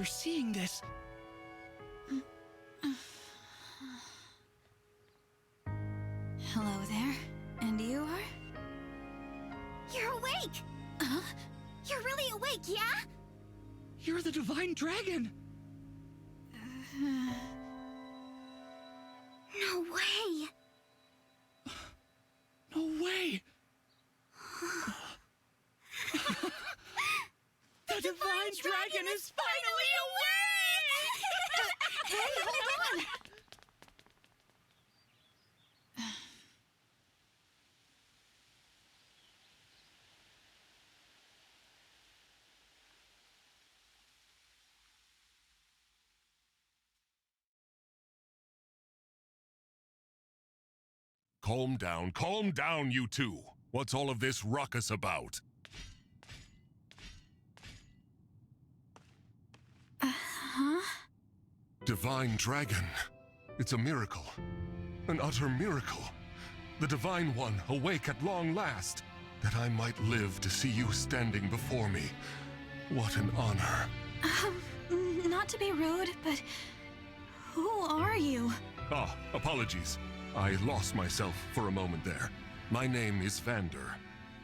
seeing this. Hello there. And you are? You're awake! Huh? You're really awake, yeah? You're the Divine Dragon! No way! No way! The Divine Dragon is finally awake! Hey, hold on! Calm down, you two. What's all of this ruckus about? Huh? Divine Dragon. It's a miracle. An utter miracle. The Divine One awake at long last. That I might live to see you standing before me. What an honor. Not to be rude, but who are you? Ah, apologies. I lost myself for a moment there. My name is Vander.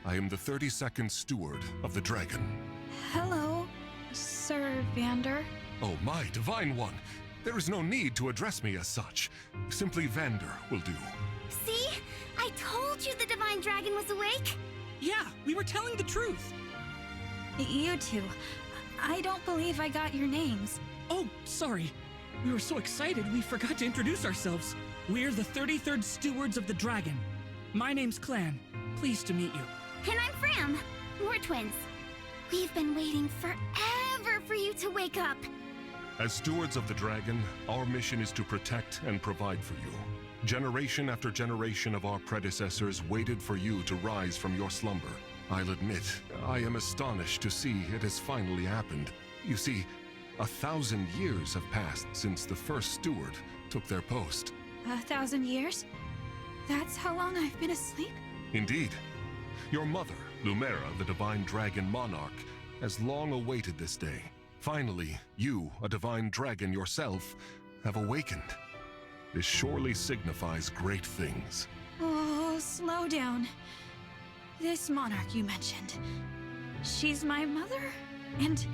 I am the 32nd Steward of the Dragon. Hello, Sir Vander. Oh, my Divine One. There is no need to address me as such. Simply Vander will do. See? I told you the Divine Dragon was awake! Yeah, we were telling the truth. You two. I don't believe I got your names. Oh, sorry. We were so excited we forgot to introduce ourselves. We're the 33rd Stewards of the Dragon. My name's Clan. Pleased to meet you. And I'm Fram. We're twins. We've been waiting forever for you to wake up. As Stewards of the Dragon, our mission is to protect and provide for you. Generation after generation of our predecessors waited for you to rise from your slumber. I'll admit, I am astonished to see it has finally happened. You see, 1,000 years have passed since the first steward took their post. 1,000 years? That's how long I've been asleep? Indeed. Your mother, Lumera, the Divine Dragon Monarch, has long awaited this day. Finally, you, a Divine Dragon yourself, have awakened. This surely signifies great things. Oh, slow down. This monarch you mentioned, she's my mother? And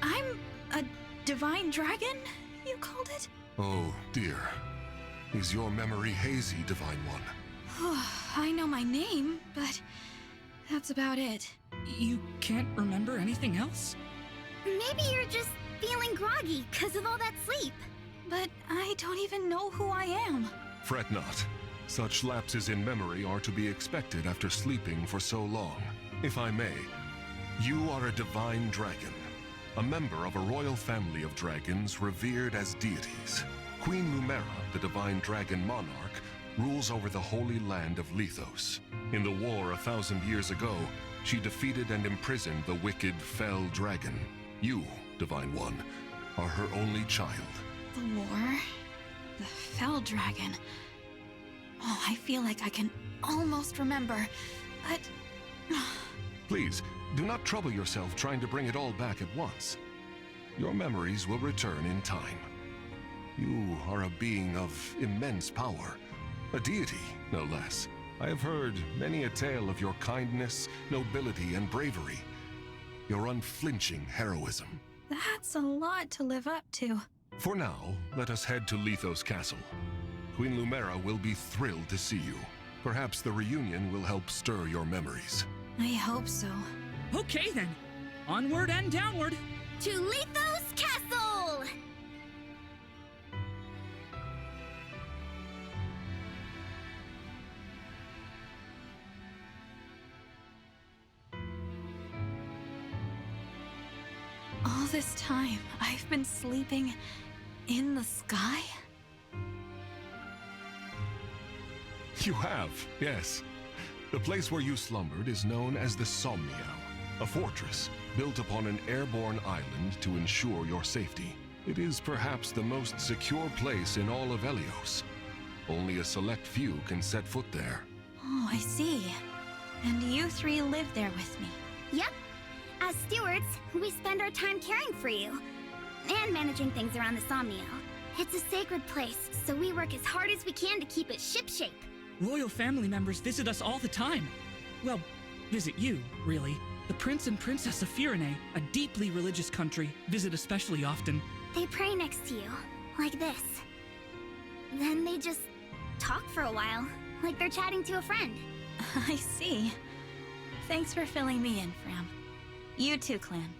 I'm a Divine Dragon, you called it? Oh, dear. Is your memory hazy, Divine One? I know my name, but that's about it. You can't remember anything else? Maybe you're just feeling groggy because of all that sleep. But I don't even know who I am. Fret not. Such lapses in memory are to be expected after sleeping for so long. If I may, you are a Divine Dragon, a member of a royal family of dragons revered as deities. Queen Lumera, the Divine Dragon Monarch, rules over the holy land of Lethos. In the war 1,000 years ago, she defeated and imprisoned the wicked Fell Dragon. You, Divine One, are her only child. The war? The Fell Dragon? Oh, I feel like I can almost remember, but... Please, do not trouble yourself trying to bring it all back at once. Your memories will return in time. You are a being of immense power, a deity, no less. I have heard many a tale of your kindness, nobility, and bravery, your unflinching heroism. That's a lot to live up to. For now, let us head to Lethos Castle. Queen Lumera will be thrilled to see you. Perhaps the reunion will help stir your memories. I hope so. Okay then. Onward and downward. To Lethos Castle! All this time, I've been sleeping in the sky? You have, yes. The place where you slumbered is known as the Somnium, a fortress built upon an airborne island to ensure your safety. It is perhaps the most secure place in all of Helios. Only a select few can set foot there. Oh, I see. And you three live there with me. Yep. As stewards, we spend our time caring for you. and managing things around the Somnio. It's a sacred place, so we work as hard as we can to keep it shipshape. Royal family members visit us all the time. Well, visit you, really. The Prince and Princess of Firene, a deeply religious country, visit especially often. They pray next to you, like this. Then they just talk for a while, like they're chatting to a friend. I see. Thanks for filling me in, Fram. You too, Clan.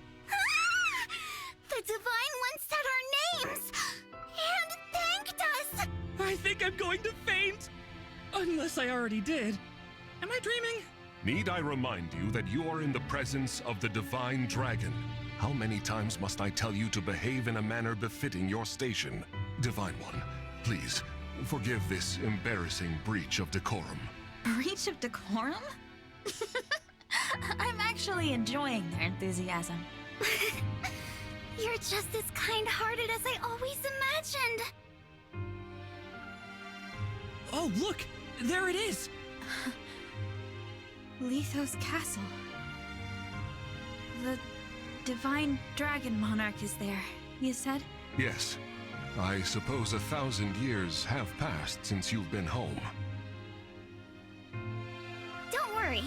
The Divine One said our names! And thanked us! I think I'm going to faint! Unless I already did. Am I dreaming? Need I remind you that you are in the presence of the Divine Dragon? How many times must I tell you to behave in a manner befitting your station? Divine One, please, forgive this embarrassing breach of decorum. Breach of decorum? I'm actually enjoying their enthusiasm. You're just as kind-hearted as I always imagined. Oh, look! There it is! Lithos Castle. The Divine Dragon Monarch is there, you said? Yes. I suppose 1,000 years have passed since you've been home. Don't worry.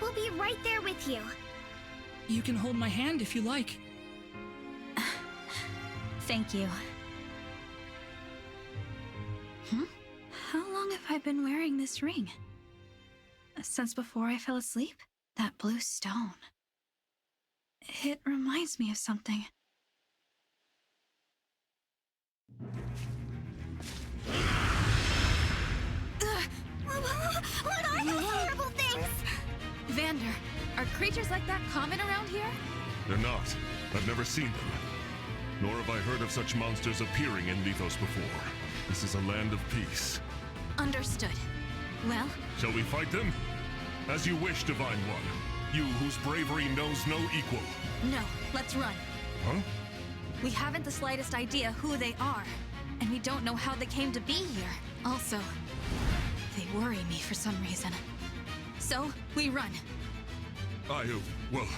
We'll be right there with you. You can hold my hand if you like. Thank you. How long have I been wearing this ring? Since before I fell asleep? That blue stone. It reminds me of something. What are those horrible things? Vander, are creatures like that common around here? They're not. I've never seen them. Nor have I heard of such monsters appearing in Lithos before. This is a land of peace. Understood. Well? Shall we fight them? As you wish, Divine One. You whose bravery knows no equal. No, let's run. Huh? We haven't the slightest idea who they are, and we don't know how they came to be here. Also, they worry me for some reason. So, we run. Well,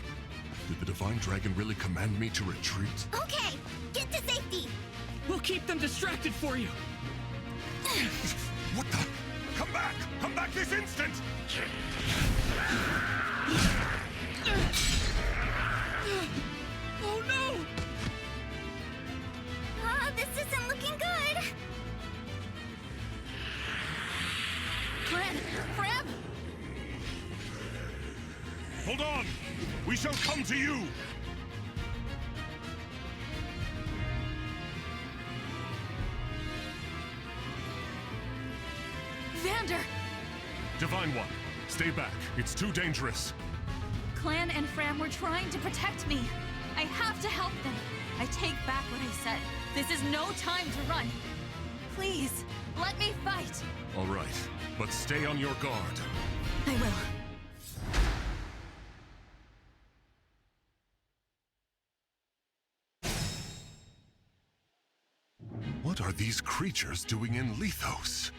did the Divine Dragon really command me to retreat? Okay, get to safety. We'll keep them distracted for you! What the? Come back! Come back this instant! Oh no! This isn't looking good. Clan! Fram! Hold on! We shall come to you! Vander! Divine One, stay back. It's too dangerous. Clan and Fram were trying to protect me. I have to help them. I take back what I said. This is no time to run. Please, let me fight. All right, but stay on your guard. I will. What are these creatures doing in Lithos?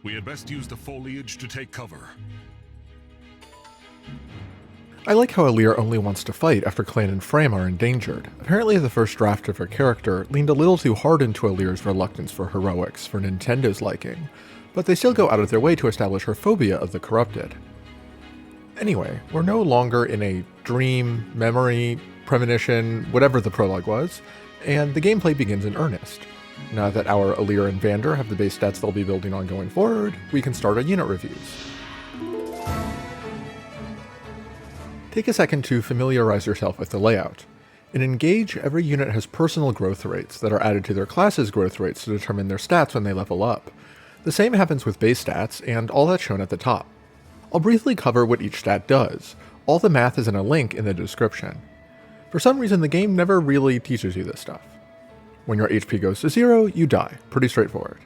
We had best use the foliage to take cover. I like how Alear only wants to fight after Clan and Fram are endangered. Apparently the first draft of her character leaned a little too hard into Alear's reluctance for heroics for Nintendo's liking, but they still go out of their way to establish her phobia of the corrupted. Anyway, we're no longer in a dream, memory, premonition, whatever the prologue was, and the gameplay begins in earnest. Now that our Alear and Vander have the base stats they'll be building on going forward, we can start our unit reviews. Take a second to familiarize yourself with the layout. In Engage, every unit has personal growth rates that are added to their class's growth rates to determine their stats when they level up. The same happens with base stats, and all that's shown at the top. I'll briefly cover what each stat does. All the math is in a link in the description. For some reason, the game never really teaches you this stuff. When your HP goes to 0, you die. Pretty straightforward.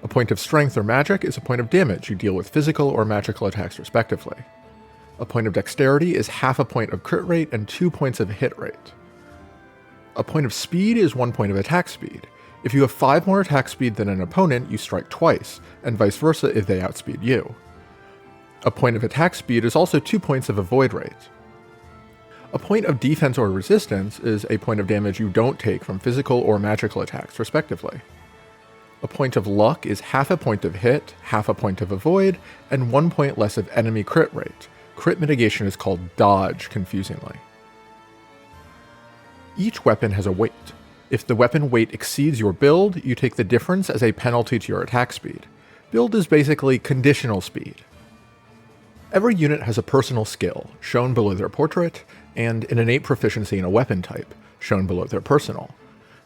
A point of strength or magic is a point of damage you deal with physical or magical attacks respectively. A point of dexterity is half a point of crit rate and 2 points of hit rate. A point of speed is 1 point of attack speed. If you have 5 more attack speed than an opponent, you strike twice, and vice versa if they outspeed you. A point of attack speed is also 2 points of avoid rate. A point of defense or resistance is a point of damage you don't take from physical or magical attacks, respectively. A point of luck is half a point of hit, half a point of avoid, and 1 point less of enemy crit rate. Crit mitigation is called dodge, confusingly. Each weapon has a weight. If the weapon weight exceeds your build, you take the difference as a penalty to your attack speed. Build is basically conditional speed. Every unit has a personal skill, shown below their portrait, and an innate proficiency in a weapon type, shown below their personal.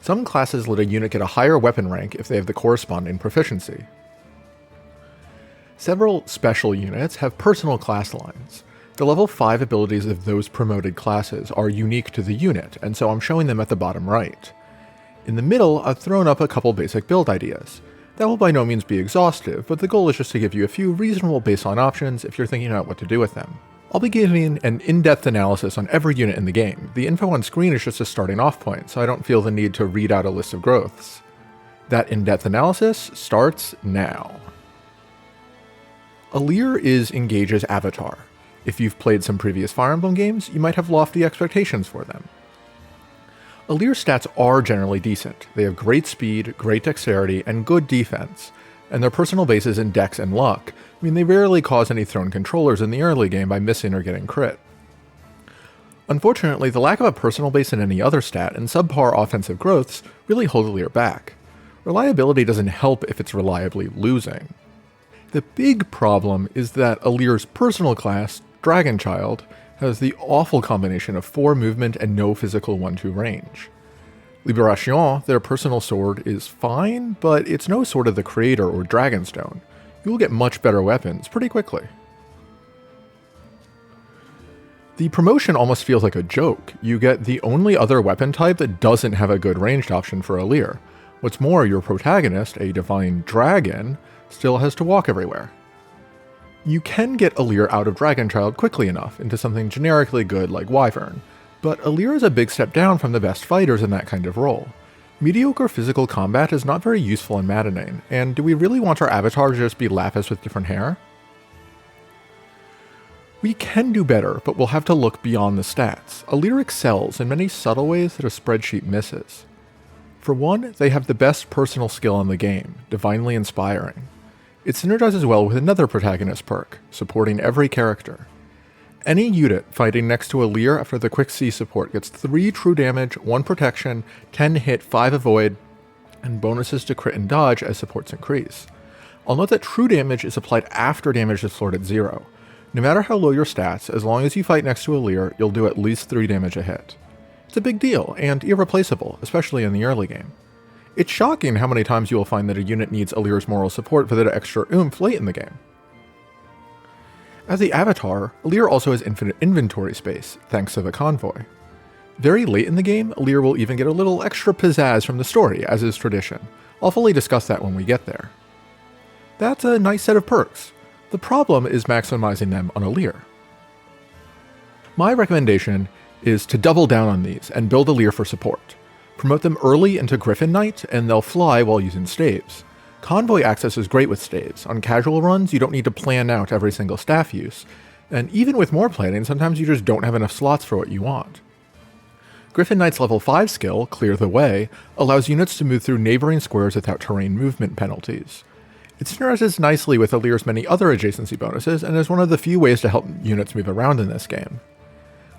Some classes let a unit get a higher weapon rank if they have the corresponding proficiency. Several special units have personal class lines. The level 5 abilities of those promoted classes are unique to the unit, and so I'm showing them at the bottom right. In the middle, I've thrown up a couple basic build ideas. That will by no means be exhaustive, but the goal is just to give you a few reasonable baseline options if you're thinking about what to do with them. I'll be giving an in-depth analysis on every unit in the game. The info on screen is just a starting off point, so I don't feel the need to read out a list of growths. That in-depth analysis starts now. Alear is Engage's avatar. If you've played some previous Fire Emblem games, you might have lofty expectations for them. Alear's stats are generally decent. They have great speed, great dexterity, and good defense, and their personal bases in dex and luck mean they rarely cause any thrown controllers in the early game by missing or getting crit. Unfortunately, the lack of a personal base in any other stat and subpar offensive growths really hold Alear back. Reliability doesn't help if it's reliably losing. The big problem is that Alear's personal class, Dragon Child, has the awful combination of 4 movement and no physical 1-2 range. Liberation, their personal sword, is fine, but it's no Sword of the Creator or Dragonstone. You will get much better weapons pretty quickly. The promotion almost feels like a joke. You get the only other weapon type that doesn't have a good ranged option for Alear. What's more, your protagonist, a divine dragon, still has to walk everywhere. You can get Alear out of Dragon Child quickly enough into something generically good like Wyvern, but Alear is a big step down from the best fighters in that kind of role. Mediocre physical combat is not very useful and maddening, and do we really want our avatar to just be Lapis with different hair? We can do better, but we'll have to look beyond the stats. Alear excels in many subtle ways that a spreadsheet misses. For one, they have the best personal skill in the game, Divinely Inspiring. It synergizes well with another protagonist perk, supporting every character. Any unit fighting next to Alear after the Quick C support gets 3 true damage, 1 protection, 10 hit, 5 avoid, and bonuses to crit and dodge as supports increase. I'll note that true damage is applied after damage is floored at 0. No matter how low your stats, as long as you fight next to Alear, you'll do at least 3 damage a hit. It's a big deal, and irreplaceable, especially in the early game. It's shocking how many times you will find that a unit needs Alear's moral support for that extra oomph late in the game. As the avatar, Alear also has infinite inventory space, thanks to the convoy. Very late in the game, Alear will even get a little extra pizzazz from the story, as is tradition. I'll fully discuss that when we get there. That's a nice set of perks. The problem is maximizing them on Alear. My recommendation is to double down on these and build Alear for support. Promote them early into Griffin Knight, and they'll fly while using staves. Convoy access is great with staves. On casual runs, you don't need to plan out every single staff use. And even with more planning, sometimes you just don't have enough slots for what you want. Griffin Knight's level 5 skill, Clear the Way, allows units to move through neighboring squares without terrain movement penalties. It synergizes nicely with Alear's many other adjacency bonuses, and is one of the few ways to help units move around in this game.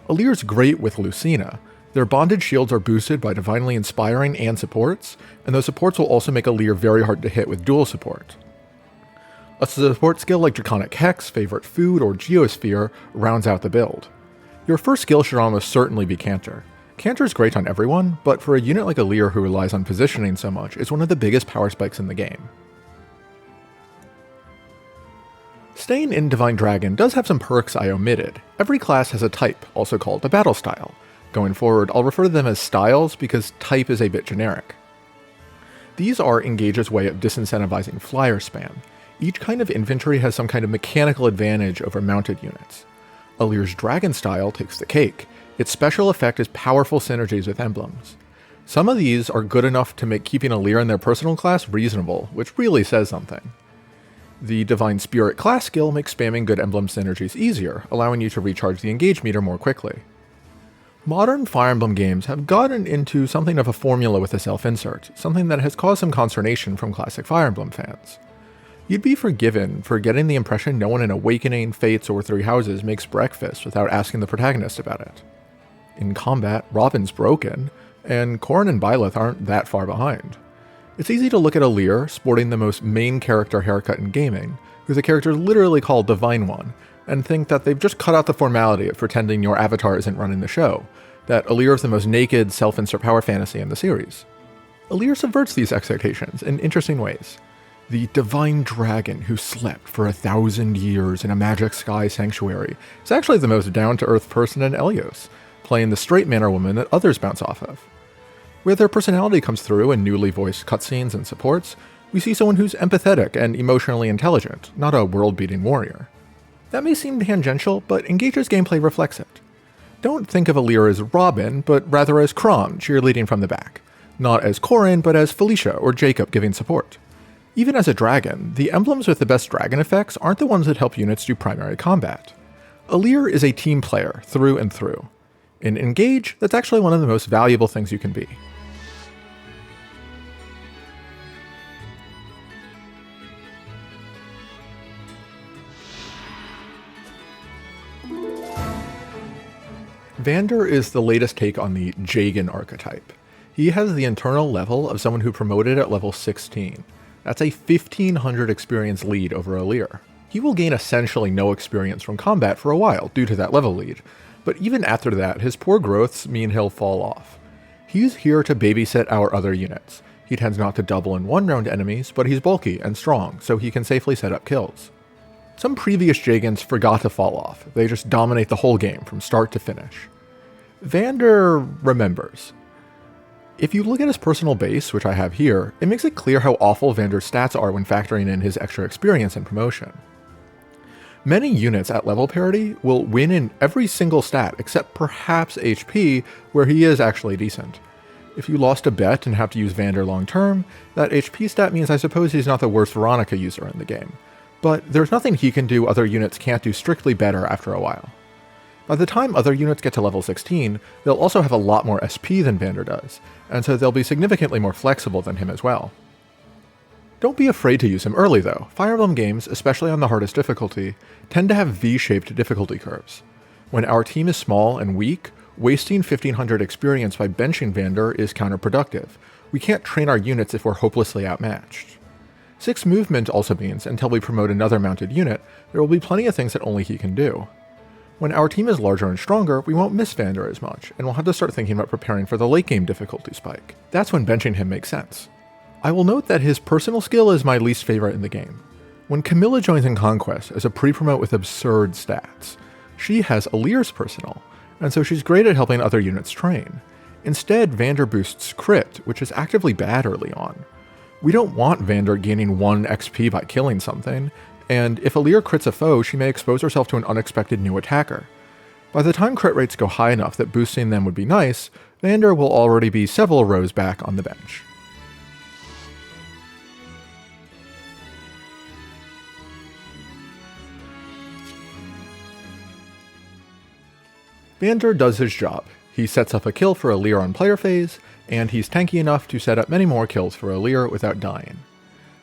Alear's great with Lucina. Their bonded shields are boosted by Divinely Inspiring and supports, and those supports will also make Alear very hard to hit with dual support. A support skill like Draconic Hex, Favorite Food, or Geosphere rounds out the build. Your first skill should almost certainly be Canter. Canter is great on everyone, but for a unit like Alear who relies on positioning so much, it's one of the biggest power spikes in the game. Staying in Divine Dragon does have some perks I omitted. Every class has a type, also called a battle style. Going forward, I'll refer to them as styles because type is a bit generic. These are Engage's way of disincentivizing flyer spam. Each kind of infantry has some kind of mechanical advantage over mounted units. Alear's Dragon style takes the cake. Its special effect is powerful synergies with emblems. Some of these are good enough to make keeping Alear in their personal class reasonable, which really says something. The Divine Spirit class skill makes spamming good emblem synergies easier, allowing you to recharge the Engage meter more quickly. Modern Fire Emblem games have gotten into something of a formula with a self-insert, something that has caused some consternation from classic Fire Emblem fans. You'd be forgiven for getting the impression no one in Awakening, Fates, or Three Houses makes breakfast without asking the protagonist about it. In combat, Robin's broken, and Corrin and Byleth aren't that far behind. It's easy to look at Alear, sporting the most main character haircut in gaming, who the character is literally called Divine One, and think that they've just cut out the formality of pretending your avatar isn't running the show, that Alear is the most naked, self-insert power fantasy in the series. Alear subverts these expectations in interesting ways. The divine dragon who slept for 1,000 years in a magic sky sanctuary is actually the most down-to-earth person in Elyos, playing the straight manner woman that others bounce off of. Where their personality comes through in newly voiced cutscenes and supports, we see someone who's empathetic and emotionally intelligent, not a world-beating warrior. That may seem tangential, but Engage's gameplay reflects it. Don't think of Alear as Robin, but rather as Chrom cheerleading from the back, not as Corrin, but as Felicia or Jacob giving support. Even as a dragon, the emblems with the best dragon effects aren't the ones that help units do primary combat. Alear is a team player through and through. In Engage, that's actually one of the most valuable things you can be. Vander is the latest take on the Jagan archetype. He has the internal level of someone who promoted at level 16. That's a 1500 experience lead over Alear. He will gain essentially no experience from combat for a while due to that level lead, but even after that, his poor growths mean he'll fall off. He's here to babysit our other units. He tends not to double in one-round enemies, but he's bulky and strong, so he can safely set up kills. Some previous Jagans forgot to fall off. They just dominate the whole game from start to finish. Vander remembers. If you look at his personal base, which I have here, it makes it clear how awful Vander's stats are when factoring in his extra experience and promotion. Many units at level parity will win in every single stat except perhaps HP, where he is actually decent. If you lost a bet and have to use Vander long term, that HP stat means I suppose he's not the worst Veronica user in the game. But there's nothing he can do other units can't do strictly better after a while. By the time other units get to level 16, they'll also have a lot more SP than Vander does, and so they'll be significantly more flexible than him as well. Don't be afraid to use him early though. Fire Emblem games, especially on the hardest difficulty, tend to have V-shaped difficulty curves. When our team is small and weak, wasting 1500 experience by benching Vander is counterproductive. We can't train our units if we're hopelessly outmatched. 6 movement also means, until we promote another mounted unit, there will be plenty of things that only he can do. When our team is larger and stronger, we won't miss Vander as much, and we'll have to start thinking about preparing for the late game difficulty spike. That's when benching him makes sense. I will note that his personal skill is my least favorite in the game. When Camilla joins in Conquest as a pre-promote with absurd stats, she has Alear's personal, and so she's great at helping other units train. Instead, Vander boosts crit, which is actively bad early on. We don't want Vander gaining 1 XP by killing something, and if Alear crits a foe, she may expose herself to an unexpected new attacker. By the time crit rates go high enough that boosting them would be nice, Vander will already be several rows back on the bench. Vander does his job. He sets up a kill for Alear on player phase, and he's tanky enough to set up many more kills for Alear without dying.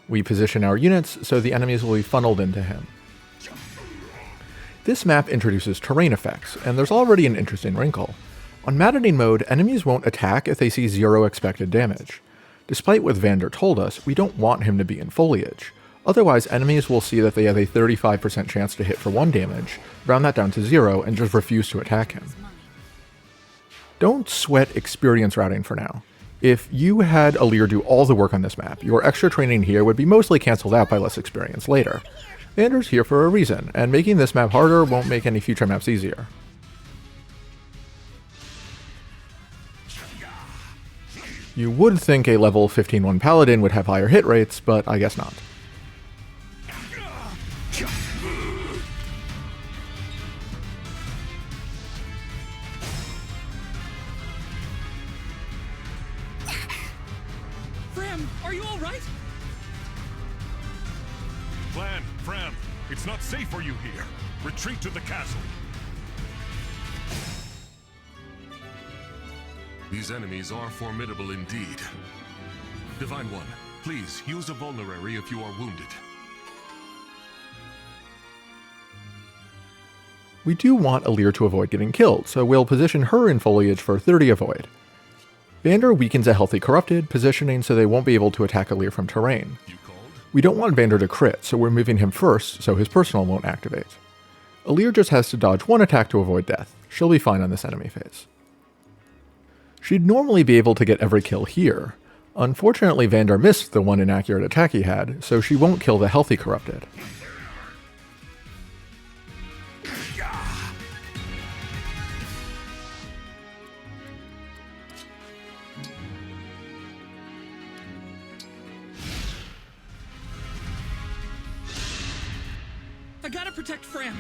We position our units so the enemies will be funneled into him. This map introduces terrain effects, and there's already an interesting wrinkle. On maddening mode, enemies won't attack if they see 0 expected damage. Despite what Vander told us, we don't want him to be in foliage. Otherwise, enemies will see that they have a 35% chance to hit for 1 damage, round that down to 0, and just refuse to attack him. Don't sweat experience routing for now. If you had Alear do all the work on this map, your extra training here would be mostly cancelled out by less experience later. Vander's here for a reason, and making this map harder won't make any future maps easier. You would think a level 15-1 Paladin would have higher hit rates, but I guess not. Are you all right? Fram, it's not safe for you here. Retreat to the castle. These enemies are formidable indeed. Divine One, please use a vulnerary if you are wounded. We do want Alear to avoid getting killed, so we'll position her in foliage for 30 avoid. Vander weakens a healthy corrupted, positioning so they won't be able to attack Alear from terrain. We don't want Vander to crit, so we're moving him first so his personal won't activate. Alear just has to dodge one attack to avoid death. She'll be fine on this enemy phase. She'd normally be able to get every kill here. Unfortunately, Vander missed the one inaccurate attack he had, so she won't kill the healthy corrupted. I gotta protect Fram.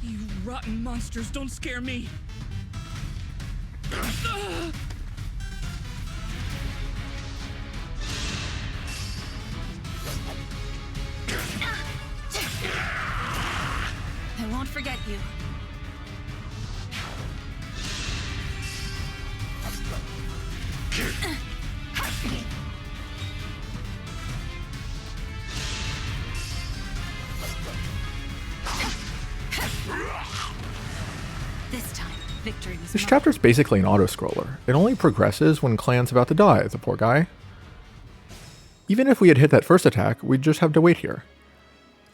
You rotten monsters don't scare me. I won't forget you. This time, victory was This mine. chapter's basically an auto-scroller. It only progresses when Clan's about to die, the poor guy. Even if we had hit that first attack, we'd just have to wait here.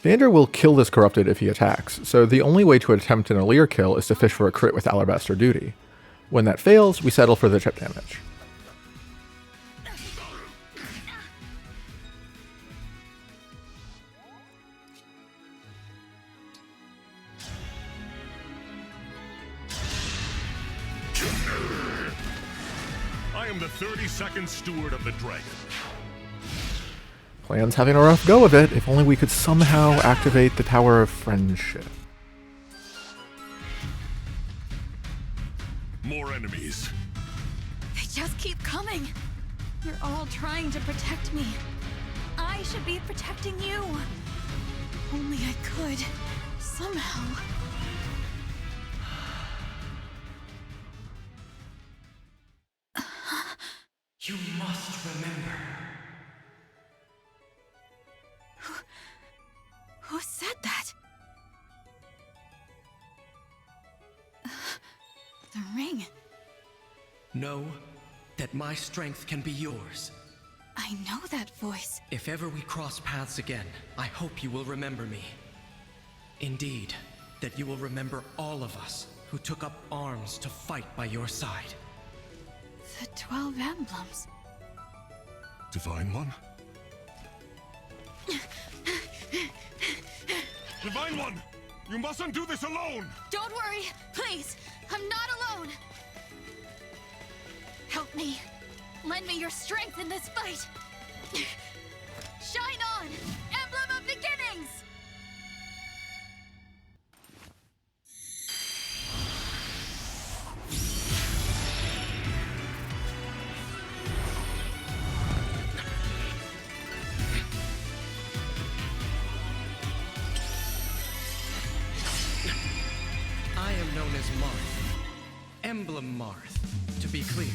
Vander will kill this corrupted if he attacks, so the only way to attempt an Alear kill is to fish for a crit with Alabaster Duty. When that fails, we settle for the chip damage. I am the 32nd Steward of the Dragon. Clan's having a rough go of it, if only we could somehow activate the Tower of Friendship. More enemies. They just keep coming. You're all trying to protect me. I should be protecting you. Only I could. Somehow. You must remember. Who said that? The ring. Know that my strength can be yours. I know that voice. If ever we cross paths again, I hope you will remember me. Indeed, that you will remember all of us who took up arms to fight by your side. The 12 emblems. Divine One? Divine One! You mustn't do this alone! Don't worry, please. I'm not alone. Help me. Lend me your strength in this fight. Shine on, Emblem of Beginnings! I am known as Marth. Emblem Marth, to be clear.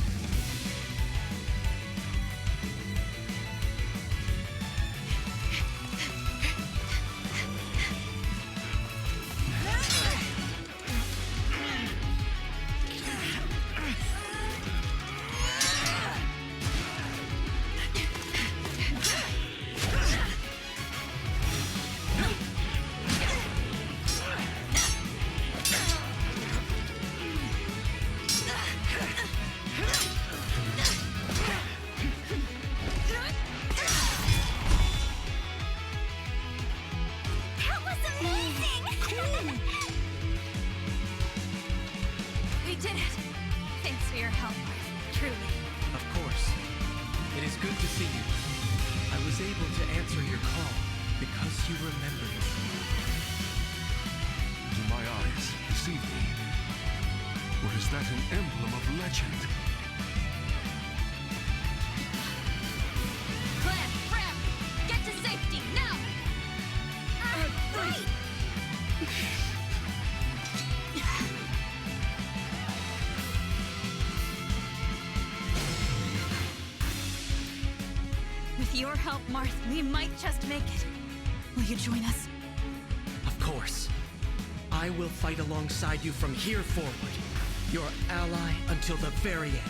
We did it. Thanks for your help, truly. Of course. It is good to see you. I was able to answer your call because you remembered me. Do my eyes deceive me? Or is that an emblem of legend? Clan, Fram, get to safety now! Right. With your help, Marth, we might just make it. Will you join us? Of course. I will fight alongside you from here forward. Your ally until the very end.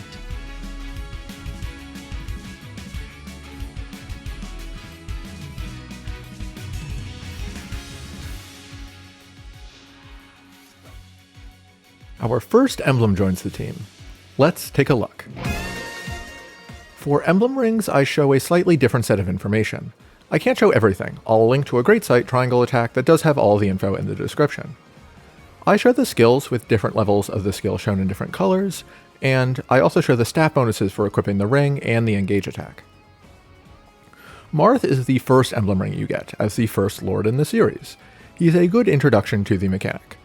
Our first emblem joins the team. Let's take a look. For emblem rings, I show a slightly different set of information. I can't show everything. I'll link to a great site, Triangle Attack, that does have all the info in the description. I show the skills with different levels of the skill shown in different colors, and I also show the stat bonuses for equipping the ring and the engage attack. Marth is the first emblem ring you get, as the first lord in the series. He's a good introduction to the mechanic.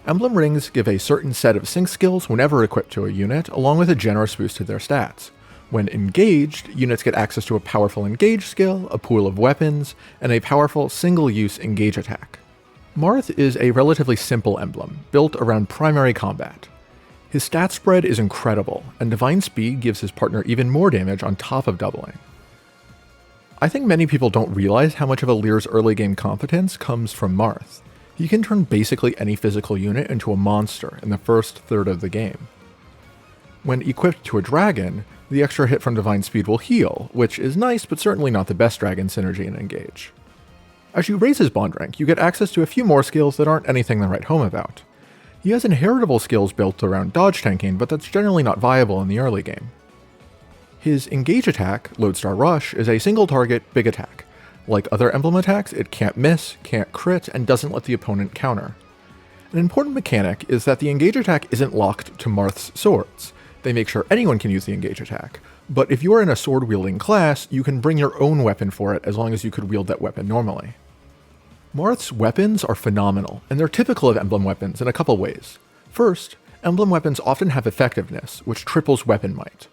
Emblem rings give a certain set of sync skills whenever equipped to a unit, along with a generous boost to their stats. When engaged, units get access to a powerful engage skill, a pool of weapons, and a powerful single-use engage attack. Marth is a relatively simple emblem, built around primary combat. His stat spread is incredible, and Divine Speed gives his partner even more damage on top of doubling. I think many people don't realize how much of Alear's early game competence comes from Marth. He can turn basically any physical unit into a monster in the first third of the game. When equipped to a dragon, the extra hit from Divine Speed will heal, which is nice but certainly not the best dragon synergy in Engage. As you raise his bond rank, you get access to a few more skills that aren't anything to write home about. He has inheritable skills built around dodge tanking, but that's generally not viable in the early game. His engage attack, Lodestar Rush, is a single target, big attack. Like other emblem attacks, it can't miss, can't crit, and doesn't let the opponent counter. An important mechanic is that the engage attack isn't locked to Marth's swords. They make sure anyone can use the engage attack, but if you're in a sword-wielding class, you can bring your own weapon for it as long as you could wield that weapon normally. Marth's weapons are phenomenal, and they're typical of emblem weapons in a couple ways. First, emblem weapons often have effectiveness, which triples weapon might.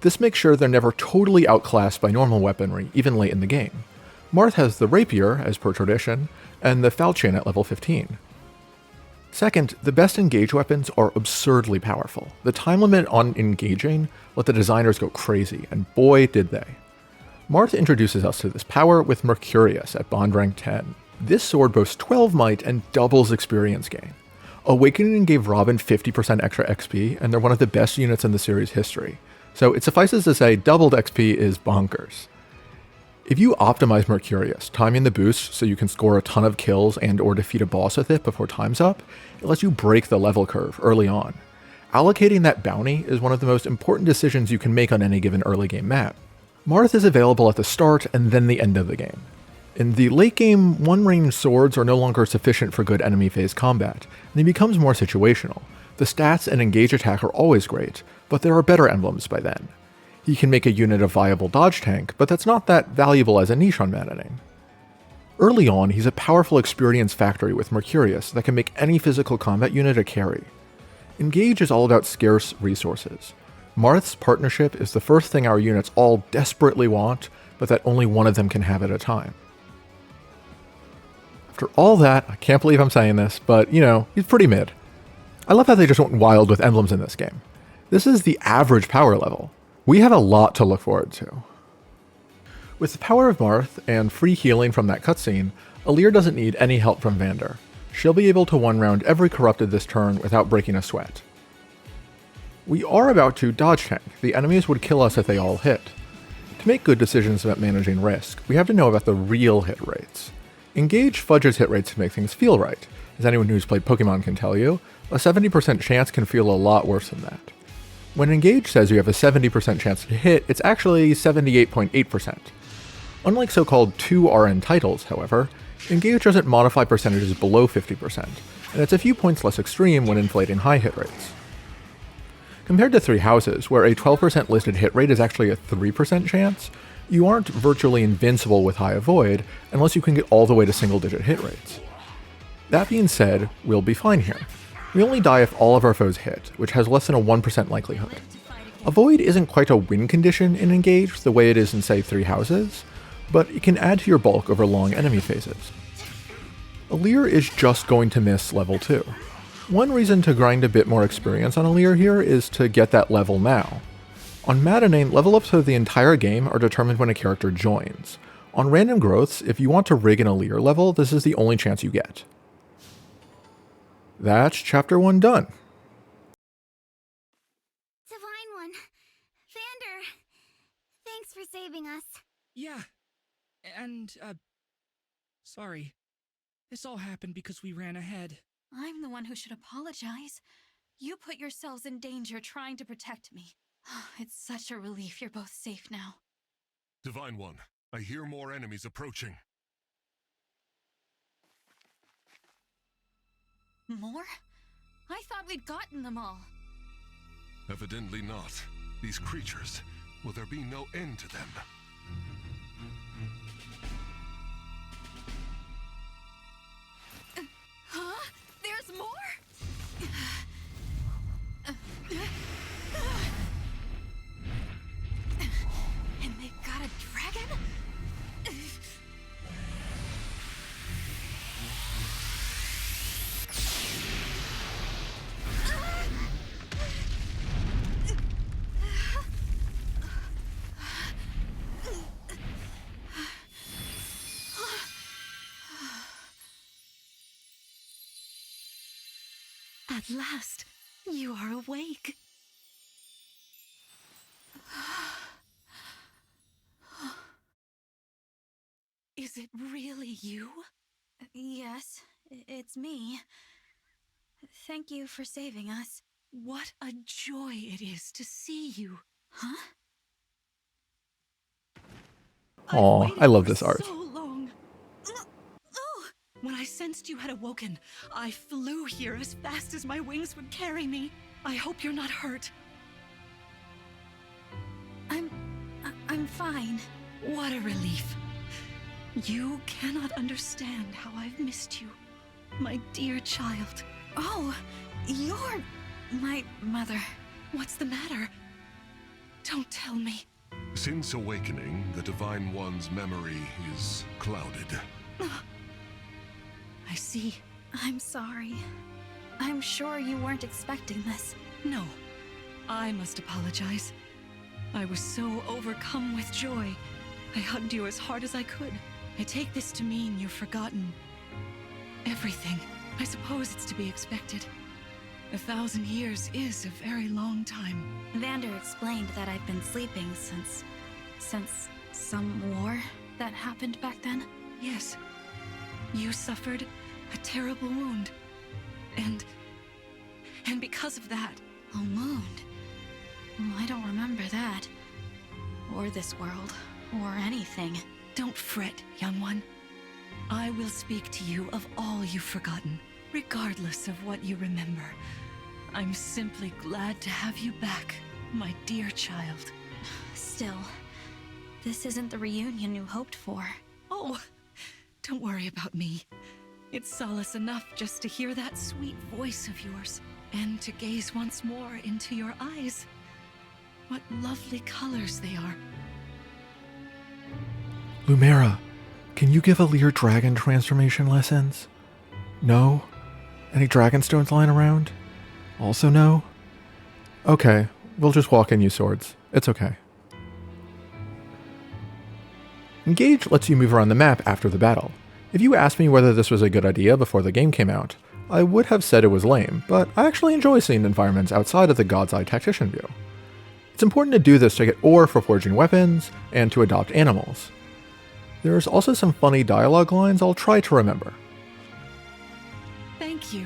This makes sure they're never totally outclassed by normal weaponry, even late in the game. Marth has the rapier, as per tradition, and the falchion at level 15. Second, the best engage weapons are absurdly powerful. The time limit on engaging let the designers go crazy, and boy did they. Marth introduces us to this power with Mercurius at bond rank 10. This sword boasts 12 might and doubles experience gain. Awakening gave Robin 50% extra XP, and they're one of the best units in the series history, so it suffices to say doubled XP is bonkers. If you optimize Mercurius, timing the boost so you can score a ton of kills and or defeat a boss with it before time's up, it lets you break the level curve early on. Allocating that bounty is one of the most important decisions you can make on any given early game map. Marth is available at the start and then the end of the game. In the late game, one-range swords are no longer sufficient for good enemy phase combat, and he becomes more situational. The stats and engage attack are always great, but there are better emblems by then. He can make a unit a viable dodge tank, but that's not that valuable as a niche on Maddening. Early on, he's a powerful experience factory with Mercurius that can make any physical combat unit a carry. Engage is all about scarce resources. Marth's partnership is the first thing our units all desperately want, but that only one of them can have at a time. After all that, I can't believe I'm saying this, but he's pretty mid. I love how they just went wild with emblems in this game. This is the average power level. We have a lot to look forward to. With the power of Marth and free healing from that cutscene, Alear doesn't need any help from Vander. She'll be able to one-round every corrupted this turn without breaking a sweat. We are about to dodge tank. The enemies would kill us if they all hit. To make good decisions about managing risk, we have to know about the real hit rates. Engage fudges hit rates to make things feel right. As anyone who's played Pokemon can tell you, a 70% chance can feel a lot worse than that. When Engage says you have a 70% chance to hit, it's actually 78.8%. Unlike so-called 2RN titles, however, Engage doesn't modify percentages below 50%, and it's a few points less extreme when inflating high hit rates. Compared to Three Houses, where a 12% listed hit rate is actually a 3% chance, you aren't virtually invincible with High Avoid unless you can get all the way to single-digit hit rates. That being said, we'll be fine here. We only die if all of our foes hit, which has less than a 1% likelihood. Avoid isn't quite a win condition in Engage the way it is in, say, Three Houses, but it can add to your bulk over long enemy phases. Alear is just going to miss level 2. One reason to grind a bit more experience on Alear here is to get that level now. On Matinee, level ups of the entire game are determined when a character joins. On random growths, if you want to rig an Alear level, this is the only chance you get. That's Chapter 1 done. Divine One, Vander, thanks for saving us. Yeah. And, sorry. This all happened because we ran ahead. I'm the one who should apologize. You put yourselves in danger trying to protect me. It's such a relief you're both safe now. Divine One, I hear more enemies approaching. More? I thought we'd gotten them all. Evidently not. These creatures, will there be no end to them? Huh? There's more? And they've got a dragon? At last, you are awake. Is it really you? Yes, it's me. Thank you for saving us. What a joy it is to see you. Huh? Aw, I've I love waited this for art. So long. When I sensed you had awoken, I flew here as fast as my wings would carry me. I hope you're not hurt. I'm fine. What a relief. You cannot understand how I've missed you, my dear child. Oh, you're my mother. What's the matter? Don't tell me. Since awakening, the Divine One's memory is clouded. I see. I'm sorry. I'm sure you weren't expecting this. No, I must apologize. I was so overcome with joy. I hugged you as hard as I could. I take this to mean you've forgotten everything. I suppose it's to be expected. 1,000 years is a very long time. Vander explained that I've been sleeping since some war that happened back then. Yes, you suffered a terrible wound. And because of that... A wound? Oh, I don't remember that. Or this world. Or anything. Don't fret, young one. I will speak to you of all you've forgotten, regardless of what you remember. I'm simply glad to have you back, my dear child. Still, this isn't the reunion you hoped for. Oh, don't worry about me. It's solace enough just to hear that sweet voice of yours, and to gaze once more into your eyes. What lovely colors they are. Lumera, can you give Alear dragon transformation lessons? No? Any dragonstones lying around? Also no? Okay, we'll just walk and use swords. It's okay. Engage lets you move around the map after the battle. If you asked me whether this was a good idea before the game came out, I would have said it was lame, but I actually enjoy seeing environments outside of the God's Eye tactician view. It's important to do this to get ore for forging weapons, and to adopt animals. There's also some funny dialogue lines I'll try to remember. Thank you.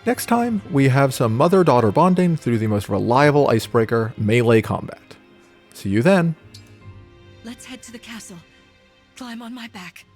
Next time, we have some mother-daughter bonding through the most reliable icebreaker, melee combat. See you then! Let's head to the castle. Climb on my back.